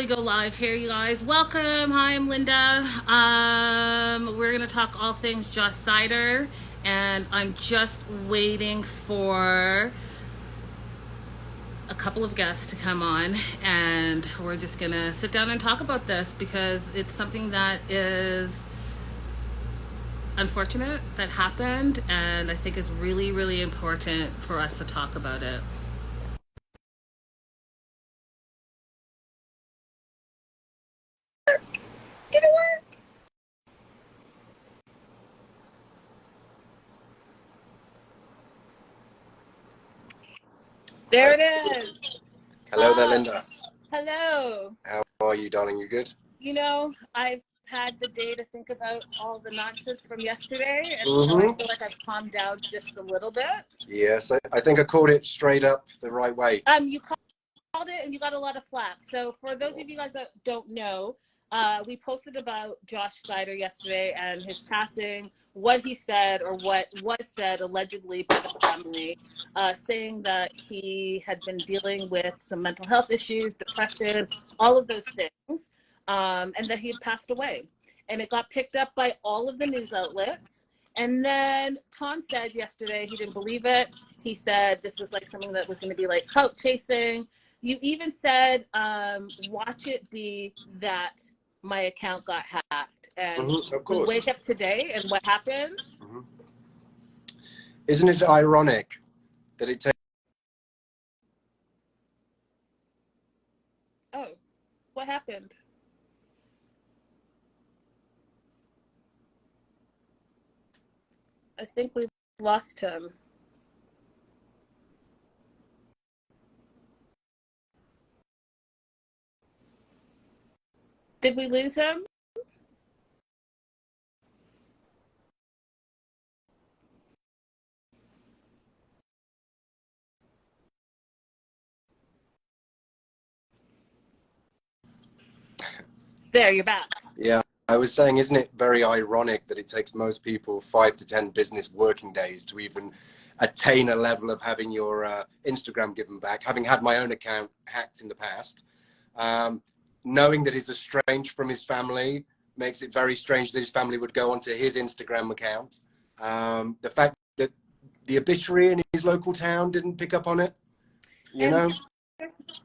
We go live here, you guys. Welcome. Hi, I'm Linda. We're gonna talk all things Josh Seiter, and I'm just waiting for a couple of guests to come on, and we're just gonna sit down and talk about this because it's something that is unfortunate that happened, and I think is really, really important for us to talk about it. Did it work? There it is. Hello there, Linda. Hello. How are you, darling? You good? You know, I've had the day to think about all the nonsense from yesterday, and so I feel like I've calmed down just a little bit. Yes, I think I called it straight up the right way. You called it, and you got a lot of flack. So for those of you guys that don't know, we posted about Josh Seiter yesterday and his passing, what he said or what was said allegedly by the family, saying that he had been dealing with some mental health issues, depression, all of those things, and that he had passed away. And it got picked up by all of the news outlets. And then Tom said yesterday he didn't believe it. He said this was like something that was going to be like clout chasing. You even said, watch it be that my account got hacked. And we wake up today, and what happened? Isn't it ironic that it takes... Oh, what happened? I think we lost him. Did we lose him? There, you're back. Yeah, I was saying, isn't it very ironic that it takes most people 5 to 10 business working days to even attain a level of having your Instagram given back, having had my own account hacked in the past. Knowing that he's estranged from his family makes it very strange that his family would go onto his Instagram account. The fact that the obituary in his local town didn't pick up on it, you know?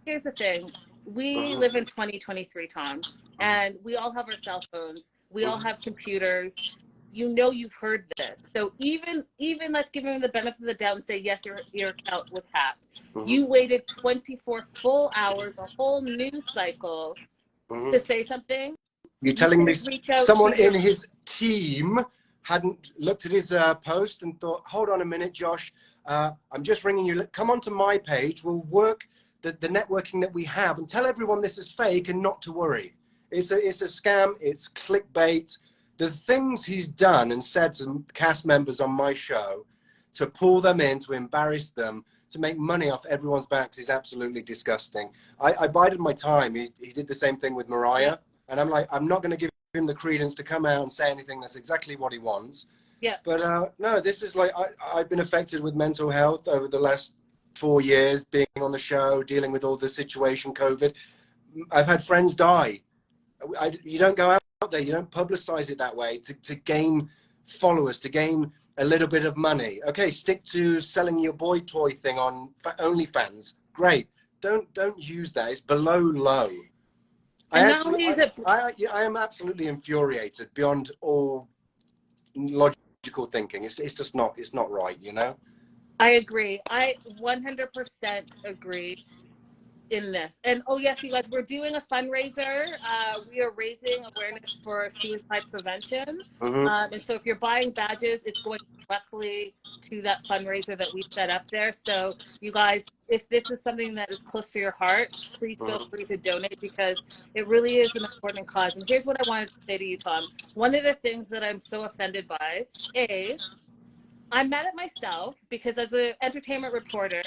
Here's the thing. We live in 2023, Tom, and we all have our cell phones. We all have computers. You know, you've heard this. So even let's give him the benefit of the doubt and say, yes, your account was hacked. You waited 24 full hours, a whole news cycle to say something. You're telling me someone in his team hadn't looked at his post and thought, hold on a minute, Josh, I'm just ringing you. Come onto my page. We'll work the networking that we have and tell everyone this is fake and not to worry. It's a scam. It's clickbait. The things he's done and said to cast members on my show to pull them in, to embarrass them, to make money off everyone's backs is absolutely disgusting. I bided my time. He did the same thing with Mariah. And I'm like, I'm not going to give him the credence to come out and say anything that's exactly what he wants. Yeah. But no, this is like, I've been affected with mental health over the last 4 years, being on the show, dealing with all the situation, COVID. I've had friends die. You don't go out there, you don't publicize it that way to gain followers, to gain a little bit of money. Okay, stick to selling your boy toy thing on OnlyFans. Great. Don't use that. It's below low. I am absolutely infuriated beyond all logical thinking. It's just not, it's not right, you know? I agree. I 100% agree in this. And oh yes, you guys, we're doing a fundraiser. We are raising awareness for suicide prevention. And so if you're buying badges, it's going directly to that fundraiser that we set up there. So you guys, if this is something that is close to your heart, please feel free to donate because it really is an important cause. And here's what I wanted to say to you, Tom. One of the things that I'm so offended by is I'm mad at myself because as an entertainment reporter,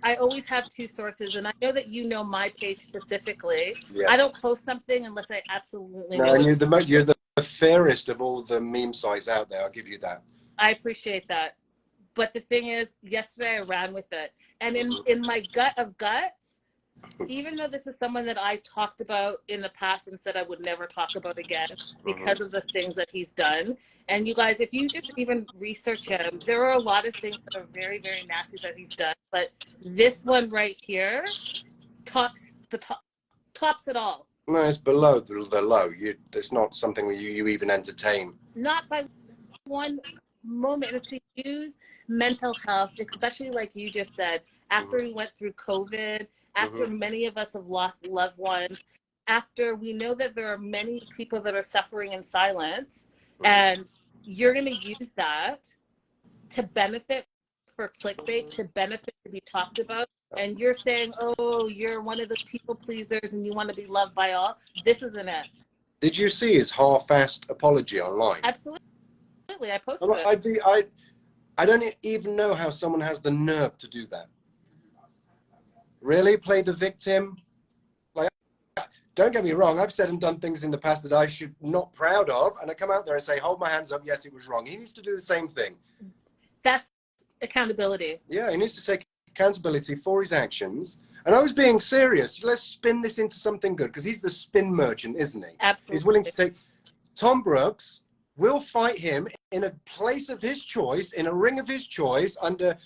I always have two sources. And I know that you know my page specifically. Yes. I don't post something unless I absolutely know. And you're the fairest of all the meme sites out there. I'll give you that. I appreciate that. But the thing is, yesterday I ran with it. And in my gut of guts, even though this is someone that I talked about in the past and said I would never talk about again because of the things that he's done. And you guys, if you just even research him, there are a lot of things that are very, very nasty that he's done. But this one right here tops it all. No, it's below the low. It's not something you even entertain. Not by one moment. To use mental health, especially like you just said, after we went through COVID, after many of us have lost loved ones, after we know that there are many people that are suffering in silence, and you're going to use that to benefit for clickbait, to benefit to be talked about, and you're saying, oh, you're one of the people pleasers and you want to be loved by all. This isn't it. Did you see his half-assed apology online? Absolutely. I posted it. I don't even know how someone has the nerve to do that. Really? Play the victim? Like, don't get me wrong, I've said and done things in the past that I should not proud of, and I come out there and say, hold my hands up, yes, it was wrong. He needs to do the same thing. That's accountability. Yeah, he needs to take accountability for his actions. And I was being serious. Let's spin this into something good, because he's the spin merchant, isn't he? Absolutely. He's willing to take... Tom Brooks will fight him in a place of his choice, in a ring of his choice, under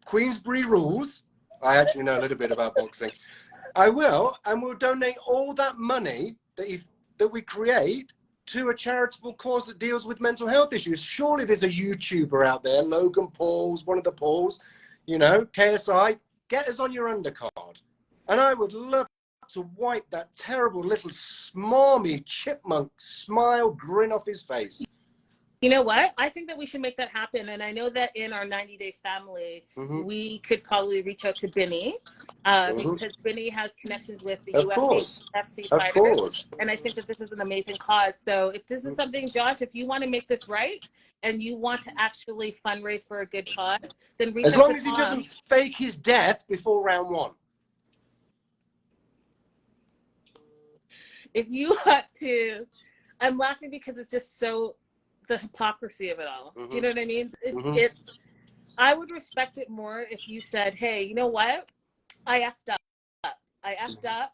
Queensberry rules. I actually know a little bit about boxing. I will, and we'll donate all that money that we create to a charitable cause that deals with mental health issues. Surely there's a YouTuber out there, Logan Paul's, one of the Pauls, you know, KSI, get us on your undercard. And I would love to wipe that terrible little smarmy chipmunk smile grin off his face. You know what? I think that we should make that happen. And I know that in our 90-day family, we could probably reach out to Binny because Binny has connections with the UFC fighters. And I think that this is an amazing cause. So if this is something, Josh, if you want to make this right and you want to actually fundraise for a good cause, then reach out to Tom. As long as he doesn't fake his death before round one. If you want to, I'm laughing because it's just so... the hypocrisy of it all. Do you know what I mean? It's I would respect it more if you said, hey, you know what? I effed up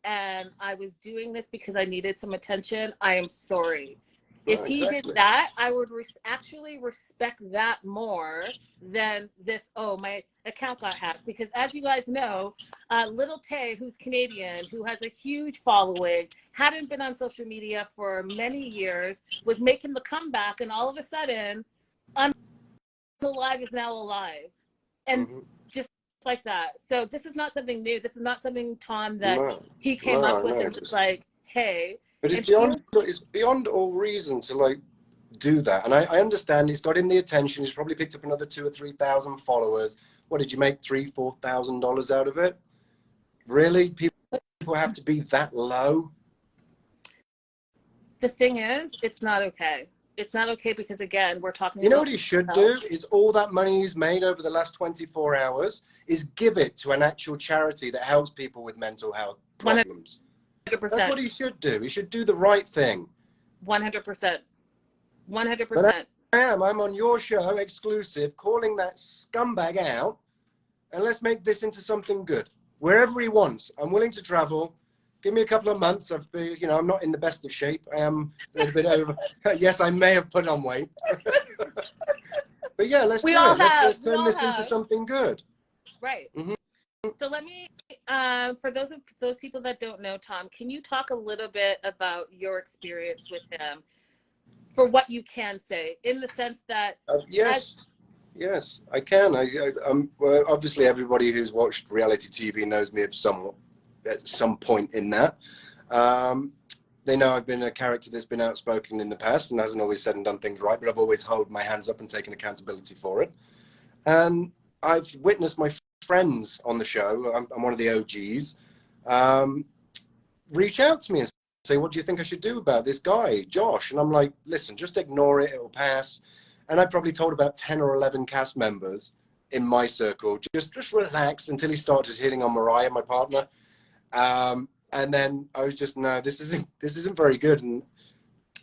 and I was doing this because I needed some attention. I am sorry. If he did that, I would actually respect that more than this, oh, my account got hacked. Because as you guys know, Little Tay, who's Canadian, who has a huge following, hadn't been on social media for many years, was making the comeback, and all of a sudden, Unalive is now alive. And just like that. So this is not something new. This is not something, Tom, that he came up with and was like, hey... But it's beyond all reason to like do that. And I understand he's got him the attention. He's probably picked up another 2,000 or 3,000 followers. What did you make $3,000-4,000 out of it? Really? People have to be that low? The thing is, it's not okay. It's not okay because, again, we're talking You know what he should do is all that money he's made over the last 24 hours is give it to an actual charity that helps people with mental health problems. 100%. That's what he should do. He should do the right thing. 100%. 100%. But I'm on your show, exclusive, calling that scumbag out, and let's make this into something good. Wherever he wants. I'm willing to travel. Give me a couple of months. I'm not in the best of shape. I am a little bit over. Yes, I may have put on weight. But yeah, let's let's turn this into something good. Right. So let me, for those people that don't know Tom, can you talk a little bit about your experience with him, for what you can say, in the sense that yes, I can. Well, obviously everybody who's watched reality TV knows me at some point in that. They know I've been a character that's been outspoken in the past and hasn't always said and done things right, but I've always held my hands up and taken accountability for it. And I've witnessed my friends on the show, I'm one of the OGs, reach out to me and say, what do you think I should do about this guy, Josh? And I'm like, listen, just ignore it, it'll pass. And I probably told about 10 or 11 cast members in my circle, just relax, until he started hitting on Mariah, my partner. And then I was just, no, this isn't very good. And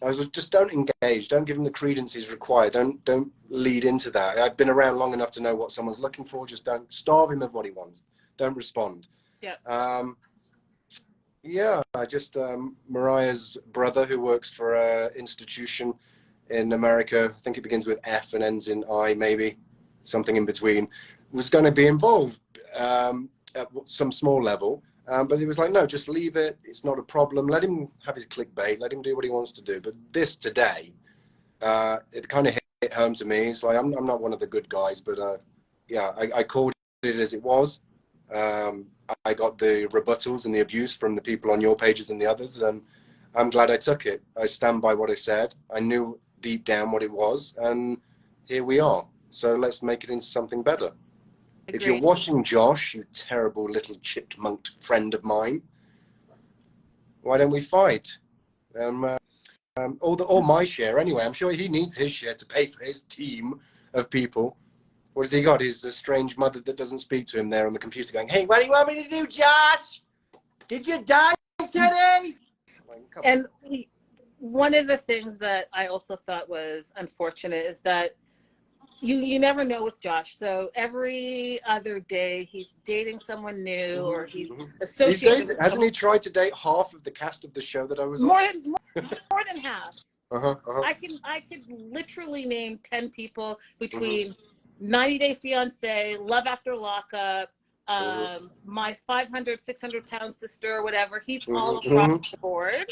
I was just, don't engage, don't give him the credence he's required, don't lead into that. I've been around long enough to know what someone's looking for. Just don't starve him of what he wants. Don't respond. Yeah. Yeah, I just Mariah's brother, who works for an institution in America, I think it begins with F and ends in I, maybe something in between, was going to be involved at some small level, but he was like, no, just leave it. It's not a problem. Let him have his clickbait. Let him do what he wants to do. But this today, it kind of hit home to me. It's like I'm not one of the good guys, but yeah, I called it as it was. I got the rebuttals and the abuse from the people on your pages and the others, and I'm glad I took it. I stand by what I said. I knew deep down what it was, and here we are. So let's make it into something better. Agreed. If you're watching, Josh, you terrible little chipmunked friend of mine, why don't we fight? All my share anyway. I'm sure he needs his share to pay for his team of people. What has he got? His strange mother that doesn't speak to him there on the computer going, hey, what do you want me to do, Josh? Did you die today? And one of the things that I also thought was unfortunate is that you never know with Josh. So every other day he's dating someone new, or he's associated with hasn't he tried to date half of the cast of the show that I was more on? more than half. I could literally name 10 people between 90 Day Fiance, Love After Lockup, my 500, 600-pound sister, or whatever. He's all across the board.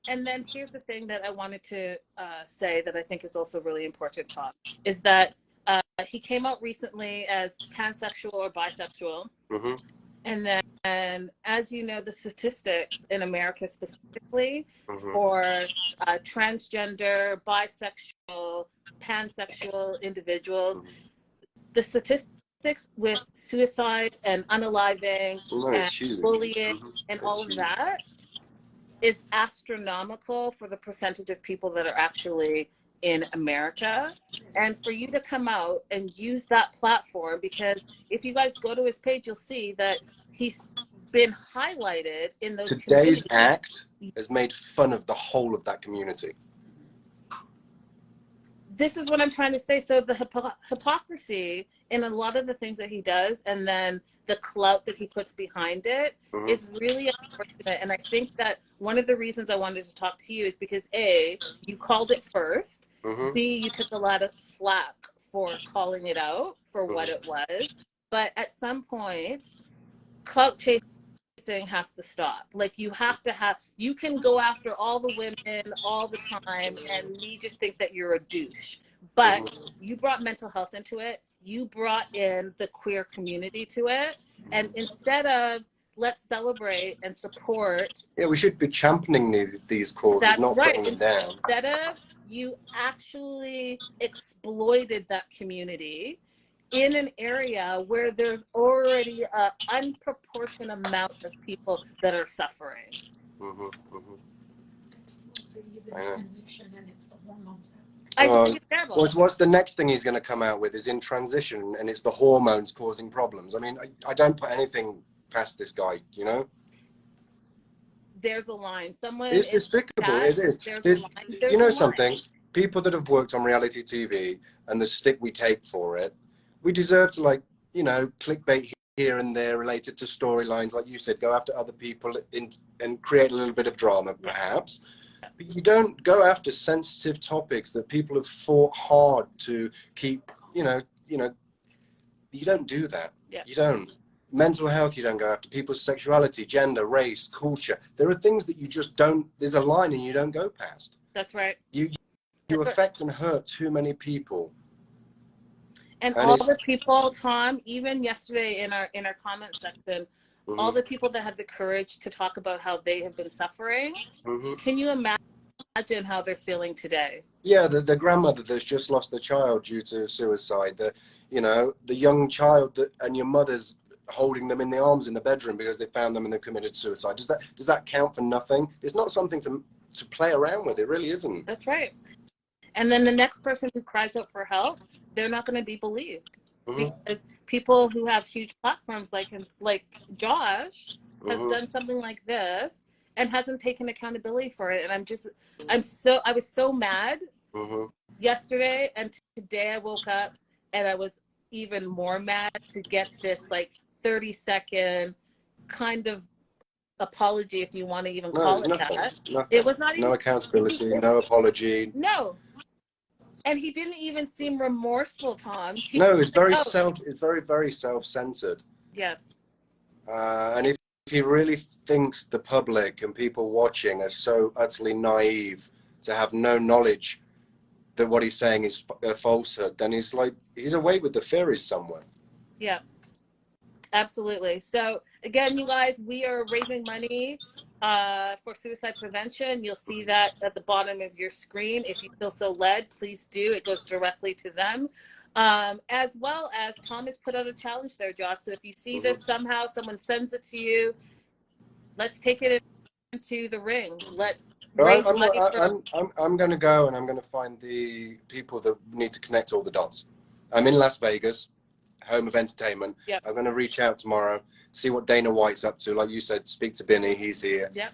And then here's the thing that I wanted to say that I think is also really important, Todd, is that he came out recently as pansexual or bisexual. And then, as you know, the statistics in America specifically for transgender, bisexual, pansexual individuals, the statistics with suicide and unaliving and bullying and all of that is astronomical for the percentage of people that are actually in America. And for you to come out and use that platform, because if you guys go to his page, you'll see that he's been highlighted in those Today's act has made fun of the whole of that community. This is what I'm trying to say. So the hypocrisy in a lot of the things that he does, and then the clout that he puts behind it is really unfortunate. And I think that one of the reasons I wanted to talk to you is because A, you called it first. B, you took a lot of slack for calling it out for what it was. But at some point, clout chasing has to stop. Like, you can go after all the women all the time and me just think that you're a douche. But you brought mental health into it. You brought in the queer community to it. And instead of let's celebrate and support. Yeah, we should be championing these causes, that's not right. putting them down. Instead of, you actually exploited that community in an area where there's already an unproportionate amount of people that are suffering. So he's in transition and it's the hormones. I just think it's terrible. What's the next thing he's going to come out with is in transition, and it's the hormones causing problems. I mean, I don't put anything past this guy, you know? There's a line. It's despicable. It is. You know something? People that have worked on reality TV and the stick we take for it, we deserve to, like, you know, clickbait here and there related to storylines, like you said, go after other people and create a little bit of drama, perhaps. But you don't go after sensitive topics that people have fought hard to keep, you know, you don't do that. You don't. Mental health, you don't go after. People's sexuality, gender, race, culture. There are things that you just don't, there's a line and you don't go past. That's right. You affect and hurt too many people. And all the people, Tom, even yesterday in our comment section, all the people that had the courage to talk about how they have been suffering, can you imagine how they're feeling today? Yeah, the grandmother that's just lost the child due to suicide, the young child and your mother's holding them in the arms in the bedroom because they found them and they committed suicide. Does that count for nothing? It's not something to play around with. It really isn't. That's right. And then the next person who cries out for help, they're not going to be believed. Because people who have huge platforms like Josh has done something like this and hasn't taken accountability for it. And I was so mad yesterday, and today I woke up and I was even more mad to get this like 30-second kind of apology, if you want to even No, call there's it nothing. that. Nothing. It was not even No accountability, no apology. no. And he didn't even seem remorseful, Tom. No, it's very oh, it's very self-centered. yes. And if he really thinks the public and people watching are so utterly naive to have no knowledge that what he's saying is a falsehood, then he's away with the fairies somewhere. Yeah, absolutely. So again, you guys, we are raising money for suicide prevention. You'll see that at the bottom of your screen. If you feel so led, please do. It goes directly to them. As well as Tom has put out a challenge there, Josh. So if you see this somehow, someone sends it to you, let's take it into the ring. Let's raise money for... I'm going to go and I'm going to find the people that need to connect all the dots. I'm in Las Vegas, home of entertainment. Yep. I'm going to reach out tomorrow, see what Dana White's up to. Like you said, speak to Binny, he's here. Yep.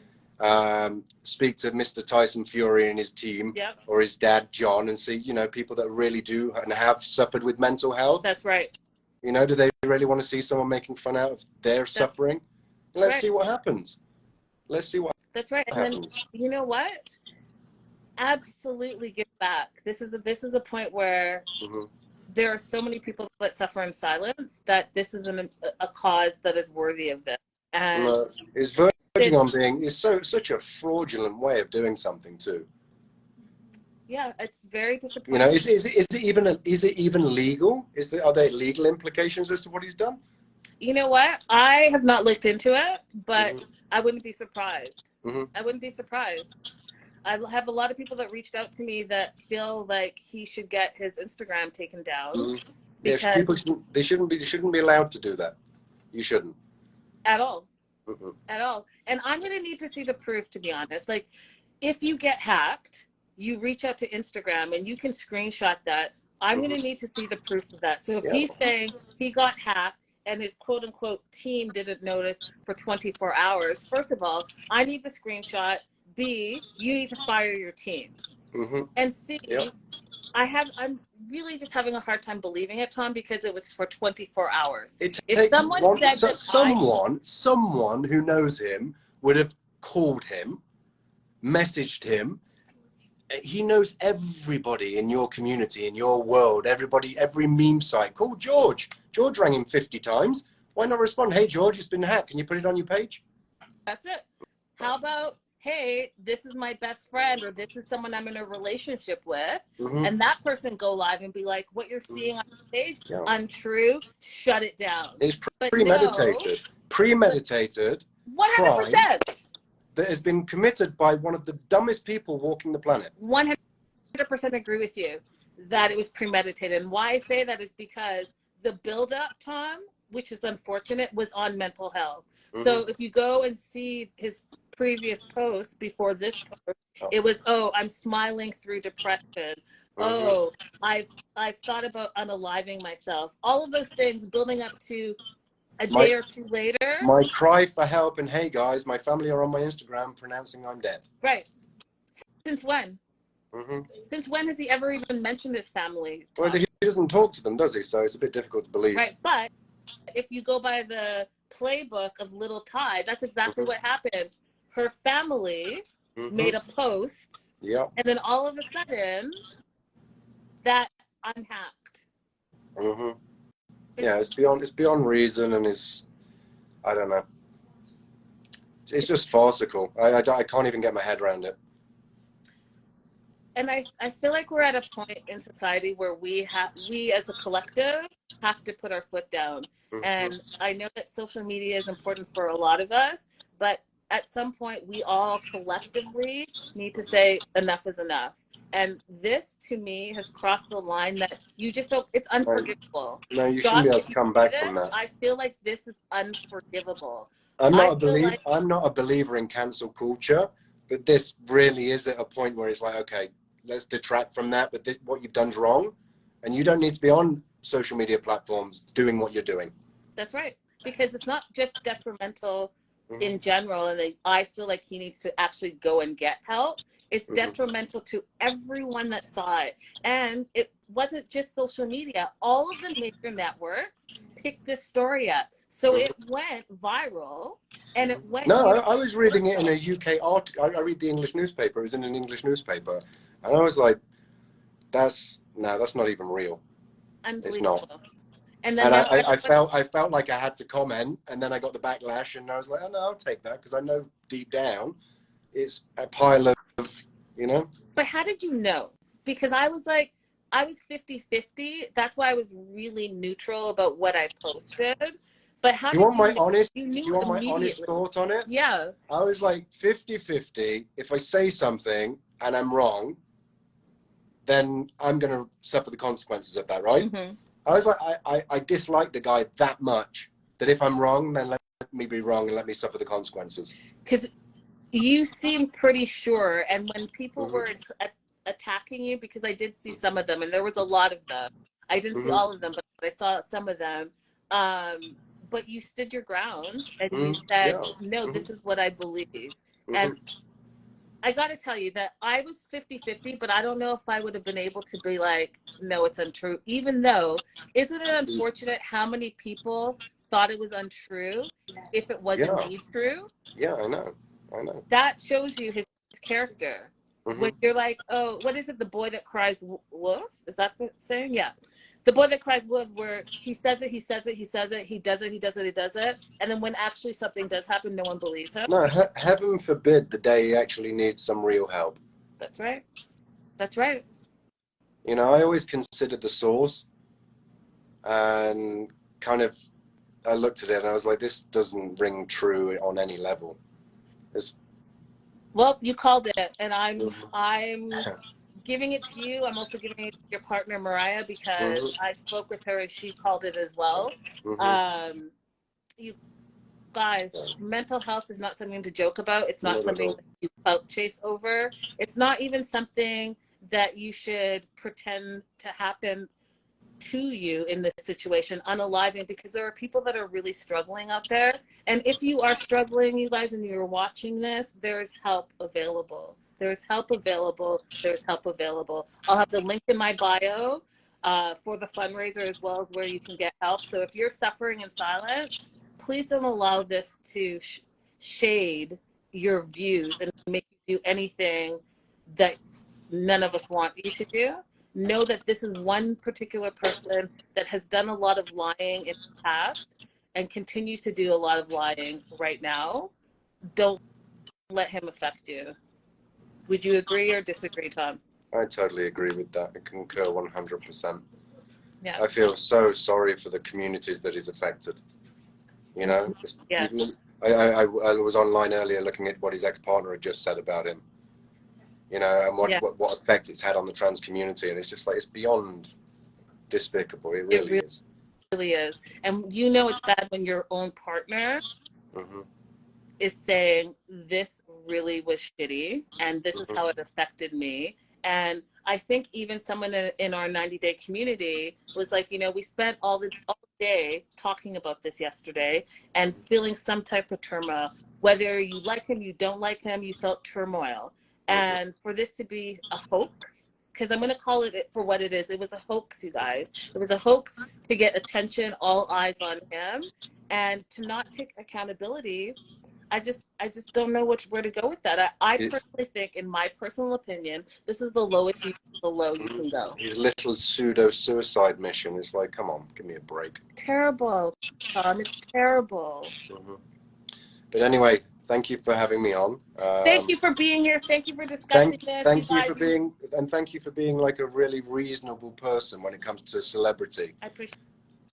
Speak to Mr. Tyson Fury and his team, yep, or his dad, John, and see, you know, people that really do and have suffered with mental health. That's right. You know, do they really want to see someone making fun out of their suffering? Let's see what happens. Let's see what That's right. happens. And then, you know what? Absolutely give back. This is a point where there are so many people that suffer in silence that this is a cause that is worthy of this. And it's verging on being, it's such a fraudulent way of doing something too. Yeah, it's very disappointing. You know, is it even legal? Are there legal implications as to what he's done? You know what? I have not looked into it, but I wouldn't be surprised. I wouldn't be surprised. I have a lot of people that reached out to me that feel like he should get his Instagram taken down. Because people shouldn't be allowed to do that. You shouldn't. At all. At all. And I'm going to need to see the proof, to be honest. Like, if you get hacked, you reach out to Instagram and you can screenshot that. I'm going to need to see the proof of that. So if he's saying he got hacked and his quote unquote team didn't notice for 24 hours, first of all, I need the screenshot. B, you need to fire your team. And C, I'm really just having a hard time believing it, Tom, because it was for 24 hours. If someone who knows him would have called him, messaged him. He knows everybody in your community, in your world, every meme site. Call George. George rang him 50 times. Why not respond? Hey, George, it's been hacked. Can you put it on your page? That's it. How about, hey, this is my best friend, or this is someone I'm in a relationship with, and that person go live and be like, what you're seeing on the page, untrue, shut it down. It's premeditated. Premeditated 100%. Crime that has been committed by one of the dumbest people walking the planet. 100% agree with you that it was premeditated. And why I say that is because the buildup, Tom, which is unfortunate, was on mental health. So if you go and see his previous posts before this post, it was, oh, I'm smiling through depression. Oh, I've thought about unaliving myself. All of those things building up to a day or two later. My cry for help and, hey guys, my family are on my Instagram pronouncing I'm dead. Right. Since when? Since when has he ever even mentioned his family? Well, he doesn't talk to them, does he? So it's a bit difficult to believe. Right, but if you go by the playbook of Little Ty, that's exactly what happened. Her family made a post, and then all of a sudden, that I'm hacked. Yeah, it's beyond reason, and I don't know. It's just farcical. I can't even get my head around it. And I feel like we're at a point in society where we as a collective have to put our foot down. And I know that social media is important for a lot of us, but at some point we all collectively need to say enough is enough. And this, to me, has crossed the line that you just don't, it's unforgivable. No, you shouldn't be able to come back from that. I feel like this is unforgivable. I'm not a believer in cancel culture, but this really is at a point where it's like, okay, let's detract from that, but what you've done's wrong. And you don't need to be on social media platforms doing what you're doing. That's right. Because it's not just detrimental in general, and I feel like he needs to actually go and get help. It's detrimental to everyone that saw it. And it wasn't just social media. All of the major networks picked this story up. So it went viral, and it went. No, I was reading it in a UK article. I read the English newspaper. It was in an English newspaper, and I was like, "That's not even real. It's not." And then I felt like I had to comment, and then I got the backlash, and I was like, "Oh no, I'll take that," because I know deep down, it's a pile of, you know. But how did you know? Because I was like, I was 50-50. That's why I was really neutral about what I posted. But how You did want you my know? honest? You knew Do you want my honest immediately. thought on it? Yeah. I was like 50-50. If I say something and I'm wrong, then I'm going to suffer the consequences of that, right? Mm-hmm. I was like, I dislike the guy that much that if I'm wrong, then let me be wrong and let me suffer the consequences. Because you seemed pretty sure, and when people were attacking you, because I did see some of them, and there was a lot of them. I didn't see all of them, but I saw some of them. But you stood your ground, and you said, no, this is what I believe. And I got to tell you that I was 50-50, but I don't know if I would have been able to be like, no, it's untrue. Even though, isn't it unfortunate how many people thought it was untrue if it was indeed true? Yeah, I know. That shows you his character. When you're like, oh, what is it? The boy that cries wolf? Is that the saying? Yeah. The boy that cries wolf, where he says it, he does it, he does it. And then when actually something does happen, no one believes him. No, heaven forbid the day he actually needs some real help. That's right. That's right. You know, I always considered the source, and kind of, I looked at it and I was like, this doesn't ring true on any level. Well, you called it, and I'm giving it to you. I'm also giving it to your partner, Mariah, because I spoke with her and she called it as well. You guys, mental health is not something to joke about. It's not something that you clout chase over. It's not even something that you should pretend to happen to you in this situation, unaliving, because there are people that are really struggling out there. And if you are struggling, you guys, and you're watching this, there's help available. There's help available. There's help available. I'll have the link in my bio for the fundraiser, as well as where you can get help. So if you're suffering in silence, please don't allow this to shade your views and make you do anything that none of us want you to do. Know that this is one particular person that has done a lot of lying in the past and continues to do a lot of lying right now. Don't let him affect you. Would you agree or disagree, Tom? I totally agree with that. I concur 100%. Yeah. I feel so sorry for the communities that is affected. You know? Yes. I was online earlier looking at what his ex-partner had just said about him. You know, and what effect it's had on the trans community. And it's just like, it's beyond despicable. It really is. It really is. And you know it's bad when your own partner is saying, this really was shitty, and this is how it affected me. And I think even someone in our 90-day community was like, you know, we spent all day talking about this yesterday and feeling some type of turmoil. Whether you like him, you don't like him, you felt turmoil. And for this to be a hoax, because I'm going to call it for what it is. It was a hoax, you guys. It was a hoax to get attention, all eyes on him, and to not take accountability. I just don't know where to go with that. I personally think, in my personal opinion, this is the lowest low you can go. His little pseudo-suicide mission is like, come on, give me a break. It's terrible, Tom. It's terrible. But anyway, thank you for having me on. Thank you for being here. Thank you for discussing this. Thank you for being like a really reasonable person when it comes to celebrity. I appreciate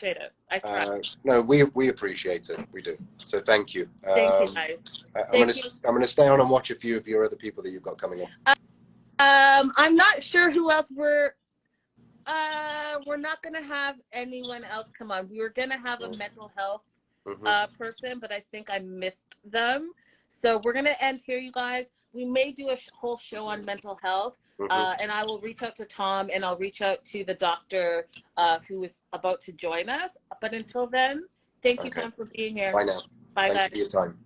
it. I try. No, we appreciate it. We do. So thank you. Thank you, guys. I'm gonna stay on and watch a few of your other people that you've got coming up. I'm not sure who else we're not gonna have anyone else come on. We were gonna have a mental health person, but I think I missed them. So we're gonna end here, you guys. We may do a whole show on mental health. And I will reach out to Tom, and I'll reach out to the doctor who is about to join us. But until then, thank you, Tom, for being here. Bye now. Bye, Thank guys. you for your time.